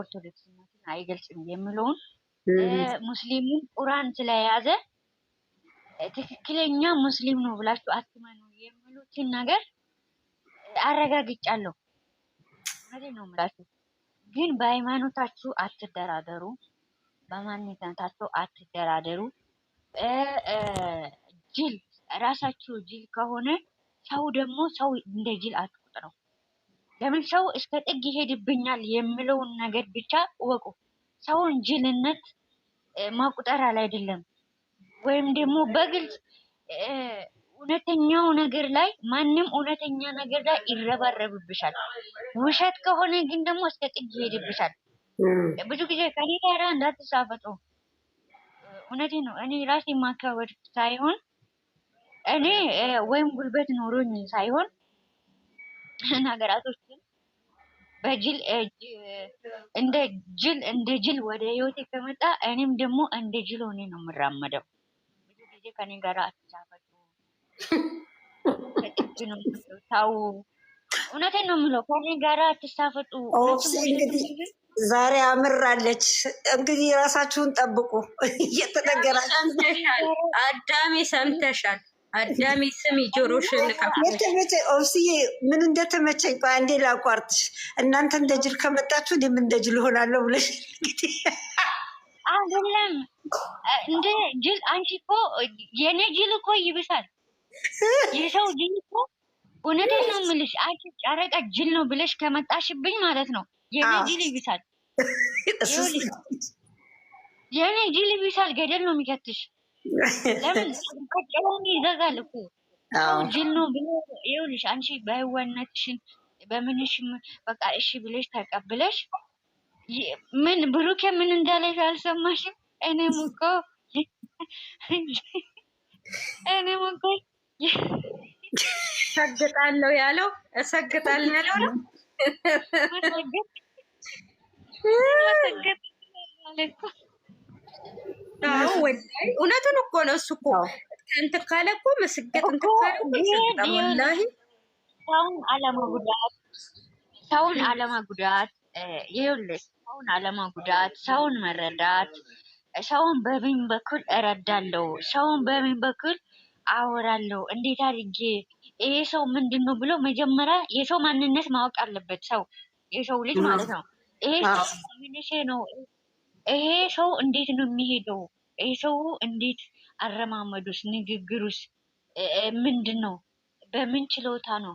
ኦርቶዶክስነትን አይገልጽም የሚለውን ሙስሊሙ ቁርአን ስለያዘ ትክክለኛ ሙስሊም ነው ብላችሁ አትመኑ የሚሉትን ነገር አረጋግጫለሁ። ማለት ነው የምላችሁ። ግን በሃይማኖታችሁ አትደራደሩ፣ በማንነታችሁ አትደራደሩ። ጅል ራሳችሁ ጅል ከሆነ ሰው ደግሞ ሰው እንደ ጅል አትቁጥረው። ለምን ሰው እስከ ጥግ ይሄድብኛል የሚለውን ነገር ብቻ እወቁ። ሰውን ጅልነት ማቁጠር አይደለም። ወይም ደግሞ በግልጽ እውነተኛው ነገር ላይ ማንም እውነተኛ ነገር ላይ ይረባረብብሻል። ውሸት ከሆነ ግን ደግሞ እስከ ጥግ ይሄድብሻል። ብዙ ጊዜ ከኔ ጋር እንዳትሳፈጡ። እውነቴን ነው። እኔ ራሴ ማካወድ ሳይሆን እኔ ወይም ጉልበት ኖሮኝ ሳይሆን ነገራቶችን በጅል እንደ ጅል ወደ ህይወቴ ከመጣ እኔም ደግሞ እንደ ጅል ሆኜ ነው የምራመደው። ብዙ ጊዜ ከኔ ጋር አትሳፈጡ። ታው እውነቴን ነው የምለው። ከኔ ጋር አትሳፈጡ። ዛሬ አምራለች። እንግዲህ ራሳችሁን ጠብቁ። እየተነገራችሁ ሰምተሻል። አዳሜ ሰምተሻል። አዳሜ ስሚ፣ ጆሮሽን የተመቸ ኦብስዬ ምን እንደተመቸኝ ቆይ አንዴ ላቋርጥሽ። እናንተ እንደ ጅል ከመጣችሁ እኔም እንደ ጅል ሆናለሁ ብለሽ እንግዲህ አይደለም እንደ ጅል። አንቺ እኮ የኔ ጅል እኮ ይብሳል። የሰው ጅል እኮ እውነቴን ነው የምልሽ። አንቺ ጨረቃ ጅል ነው ብለሽ ከመጣሽብኝ ማለት ነው የኔ ጅል ይብሳል። የኔ ጅል ይብሳል። ገደል ነው የሚከትሽ። ለምን አቀውን ይዘጋል እኮ ሰው ጅል ነው ብሎ ይኸውልሽ። አንቺ በህዋነትሽን በምንሽም በቃ እሺ ብለሽ ተቀብለሽ ምን ብሩኬ ምን እንዳለሽ አልሰማሽም? እኔም እኮ እሰግጣለሁ ያለው ነው። እውነቱን እኮ ነው። እሱ እኮ እንትን ካለ እኮ መስገጥ እንትን ካለ እኮ ወላሂ ሰውን አለመጉዳት ይኸውልሽ፣ ሰውን አለመጉዳት፣ ሰውን መረዳት፣ ሰውን በምን በኩል እረዳለሁ፣ ሰውን በምን በኩል አወራለሁ፣ እንዴት አድርጌ ይሄ ሰው ምንድን ነው ብሎ መጀመሪያ የሰው ማንነት ማወቅ አለበት። ሰው የሰው ልጅ ማለት ነው። ይሄ ሰው ምንሽ ነው? ይሄ ሰው እንዴት ነው የሚሄደው? ይሄ ሰው እንዴት አረማመዱስ፣ ንግግሩስ ምንድን ነው? በምን ችሎታ ነው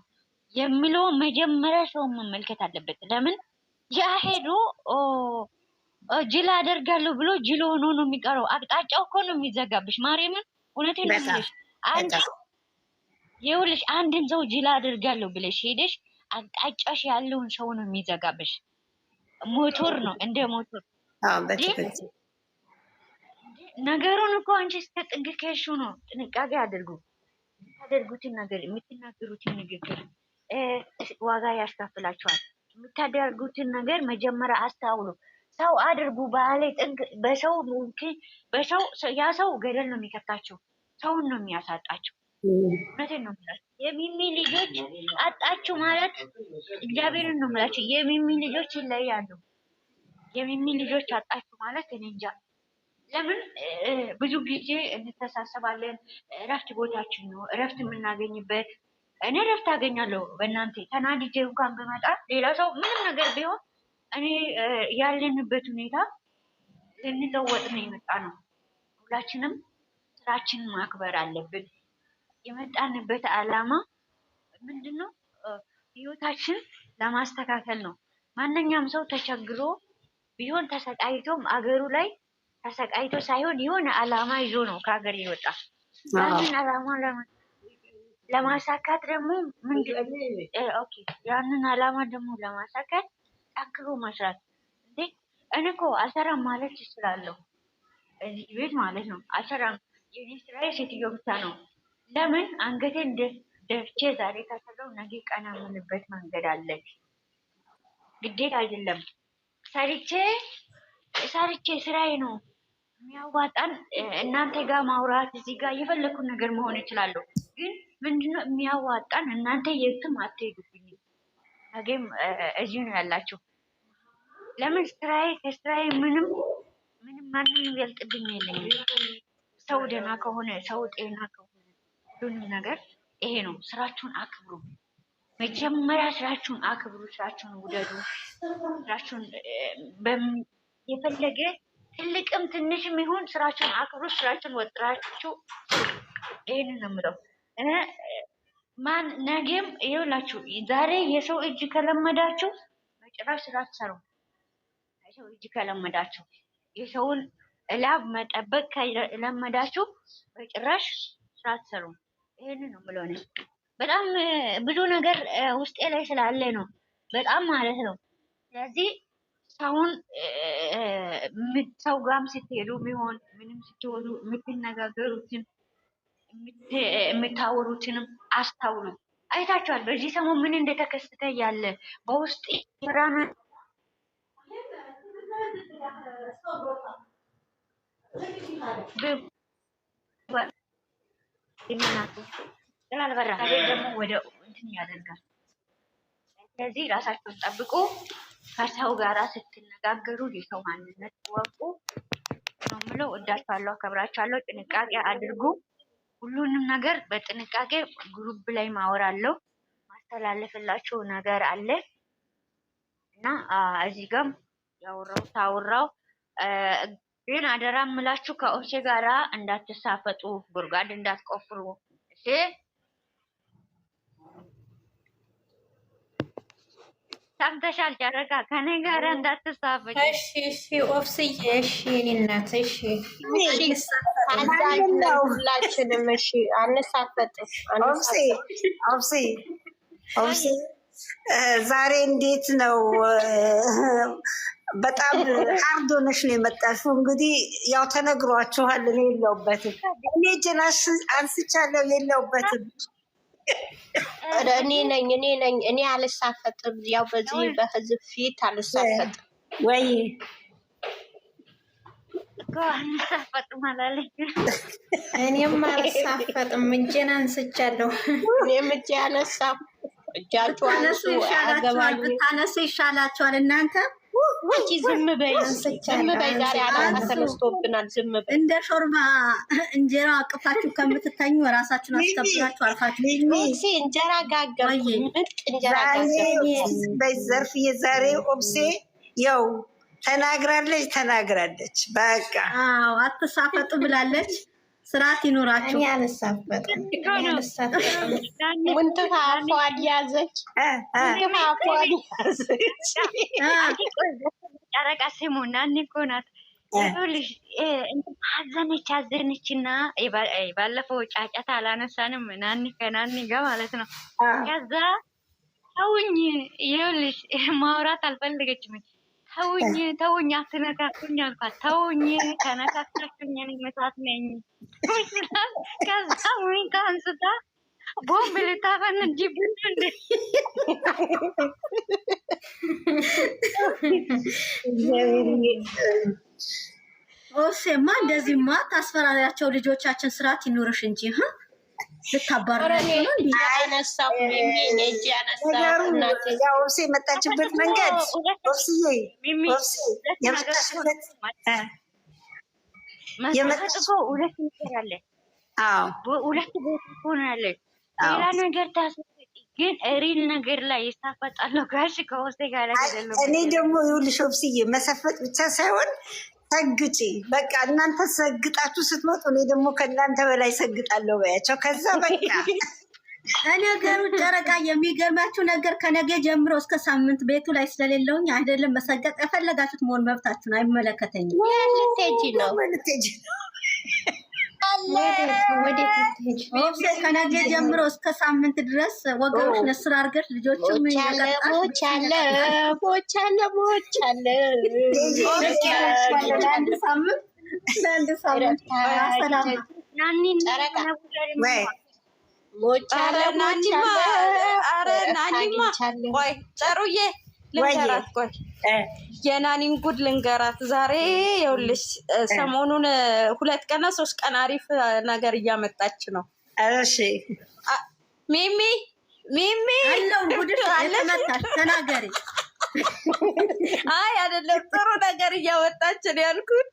የሚለው መጀመሪያ ሰውን መመልከት አለበት። ለምን ያ ሄዶ ጅል አደርጋለሁ ብሎ ጅል ሆኖ ነው የሚቀረው። አቅጣጫው እኮ ነው የሚዘጋብሽ። ማርያምን እውነቴን ነው የምልሽ። ይኸውልሽ አንድን ሰው ጅል አደርጋለሁ ብለሽ ሄደሽ አቅጣጫሽ ያለውን ሰው ነው የሚዘጋብሽ። ሞቶር ነው እንደ ሞቶር ነገሩን እኮ አንቺ እስከ ጥግ ከሽው ነው። ጥንቃቄ አድርጉ። የምታደርጉትን ነገር የምትናገሩትን ንግግር ዋጋ ያስከፍላችኋል። የምታደርጉትን ነገር መጀመሪያ አስተውሉ። ሰው አድርጉ ባለ ጥግ በሰው ያ ሰው ገደል ነው የሚከታቸው። ሰውን ነው የሚያሳጣቸው። እውነቴን ነው የምላችሁ። የሚሚ ልጆች አጣችሁ ማለት እግዚአብሔርን ነው የምላችሁ። የሚሚ ልጆች ይለያሉ። የሚሚ ልጆች አጣችሁ ማለት እኔ እንጃ። ለምን ብዙ ጊዜ እንተሳሰባለን። እረፍት ቦታችን ነው፣ እረፍት የምናገኝበት። እኔ እረፍት አገኛለሁ በእናንተ ተናድጄ እንኳን ብመጣ ሌላ ሰው ምንም ነገር ቢሆን እኔ ያለንበት ሁኔታ ልንለወጥ ነው የመጣ ነው። ሁላችንም ስራችንን ማክበር አለብን። የመጣንበት ዓላማ ምንድነው? ህይወታችን ለማስተካከል ነው። ማንኛውም ሰው ተቸግሮ ቢሆን ተሰቃይቶም አገሩ ላይ ተሰቃይቶ ሳይሆን የሆነ ዓላማ ይዞ ነው ከሀገር የወጣ። ያንን ዓላማ ለማሳካት ደግሞ ያንን ዓላማ ደግሞ ለማሳካት ጠንክሮ መስራት። እንዴ እኔ እኮ አልሰራም ማለት እችላለሁ እዚህ ቤት ማለት ነው። አልሰራም፣ የኔ ስራ የሴትዮ ብቻ ነው። ለምን አንገቴን ደፍቼ ዛሬ ከሰራው ነገ ቀና የምልበት መንገድ አለ። ግዴታ አይደለም። ሰርቼ ስራዬ ነው የሚያዋጣን። እናንተ ጋር ማውራት እዚህ ጋር የፈለኩት ነገር መሆን እችላለሁ። ግን ምንድነው የሚያዋጣን? እናንተ የትም አትሄዱብኝ። ነገም እዚሁ ነው ያላችሁ። ለምን ከስራዬ ምንም ማንም ይበልጥብኝ የለኝም። ሰው ደህና ከሆነ ሰው ጤና ከሆነ ሁሉንም ነገር ይሄ ነው። ስራችሁን አክብሩ። መጀመሪያ ስራችሁን አክብሩ፣ ስራችሁን ውደዱ። ስራችሁን የፈለገ ትልቅም ትንሽም ይሁን ስራችሁን አክብሩ። ስራችሁን ወጥራችሁ ይሄንን ነው የምለው። ማን ነገም ይኸውላችሁ ዛሬ የሰው እጅ ከለመዳችሁ በጭራሽ ስራ አትሰሩም። የሰው እጅ ከለመዳችሁ የሰውን እላብ መጠበቅ ከለመዳችሁ በጭራሽ ስራ አትሰሩም። ይሄንን ነው የምለው እኔ። በጣም ብዙ ነገር ውስጤ ላይ ስላለ ነው በጣም ማለት ነው። ስለዚህ ሰው ጋርም ስትሄዱ ቢሆን ምንም ስትሆኑ የምትነጋገሩትን የምታወሩትንም አስታውሉ። አይታችኋል በዚህ ሰሞን ምን እንደተከሰተ ያለ በውስጥ ራና ስላልበራ ደግሞ ወደ እንትን ያደርጋል። ስለዚህ ራሳችሁን ጠብቁ። ከሰው ጋራ ስትነጋገሩ የሰው ማንነት ወቁ ነው የምለው። እወዳችኋለሁ፣ አከብራችኋለሁ። ጥንቃቄ አድርጉ። ሁሉንም ነገር በጥንቃቄ ግሩፕ ላይ ማወራለሁ። ማስተላለፍላችሁ ነገር አለ እና እዚህ ጋርም ያወራው ግን አደራ የምላችሁ ከኦብሴ ጋራ እንዳትሳፈጡ፣ ጉድጓድ እንዳትቆፍሩ። እሺ ሰምተሻል? ጨረቃ ከኔ ጋራ እንዳትሳፈጡ። እሺ ኦብስዬ፣ እሺ የእኔ እናት፣ እሺ ሁላችንም እሺ፣ አንሳፈጥም። ኦብሴ ዛሬ እንዴት ነው? በጣም ሀርድ ሆነሽ ነው የመጣሽው። እንግዲህ ያው ተነግሯችኋል። እኔ የለሁበትም። እኔ እጄን አንስቻለሁ፣ የለሁበትም። እኔ ነኝ። እኔ አልሳፈጥም። ያው በዚህ በህዝብ ፊት አልሳፈጥም። ወይ አንሳፈጥም አላለኝ። እኔም አልሳፈጥም። እጄን አንስቻለሁ። እኔም እጄ አነሳሁ። እጃችሁ አነሱ። ብታነሱ ይሻላችኋል እናንተ። አንቺ ዝም በይ። ዛሬ አላማ ተነስቶብናል። ዝም በይ። እንደ ሾርባ እንጀራ አቅፋችሁ ከምትተኙ ራሳችሁን አስከብራችሁ አልፋችሁ እንጀራ ጋገር ዘርፍ የዛሬ ኦብሴ ያው ተናግራለች። በቃ አትሳፈጡ ብላለች። ስርዓት ይኖራችሁ። አልሳፈጥም። ምንትፍ አፏን ያዘች። ጨረቃ ስሙ ናኒ እኮ ናት። ይኸውልሽ አዘነችና ባለፈው ጫጫታ አላነሳንም ከናኒ ጋር ማለት ነው። ከዛ ተውኝ፣ ይኸውልሽ ማውራት አልፈለገችም። ተውኝ አትነካኩኝ አልኳት። ተውኝ ከነካካችሁኝ እኔ መታት ነኝ። ከዛ ሙኒካ አንስታ ቦምብ ልታፈነጅብን እንደ ኦሴማ እንደዚህማ ታስፈራሪያቸው። ልጆቻችን ስርዓት ይኑርሽ እንጂ ኦብሴ የመጣችበት መንገድ ሁለት ነገር አለ። ሁለት ቦታ ሆናለ። ሌላ ነገር ታስፈጥ ግን ሪል ነገር ላይ ይሳፈጣለሁ። ጋሽ ከኦብሴ ጋር እኔ ደግሞ ይኸውልሽ ኦብስዬ መሰፈጥ ብቻ ሳይሆን ሰግጪ። በቃ እናንተ ሰግጣችሁ ስትመጡ እኔ ደግሞ ከእናንተ በላይ ሰግጣለሁ በያቸው። ከዛ በቃ ነገሩ ጨረቃ የሚገርማችሁ ነገር ከነገ ጀምሮ እስከ ሳምንት ቤቱ ላይ ስለሌለውኝ አይደለም መሰገጥ የፈለጋችሁት መሆን መብታችሁን፣ አይመለከተኝም። ልትሄጂ ነው ከነገ ጀምሮ እስከ ሳምንት ድረስ ወገኖች ነስር አድርገሽ ልጆችም ለአንድ ሳምንት ጨሩዬ ልንገራት፣ ቆይ የናኒን ጉድ ልንገራት። ዛሬ ይኸውልሽ ሰሞኑን 2 ቀን 3 ቀን አሪፍ ነገር እያመጣች ነው። እሺ ሚሚ አለው ጉድሽ ተናገሪ። አይ አይደለም ጥሩ ነገር እያወጣችን ያልኩት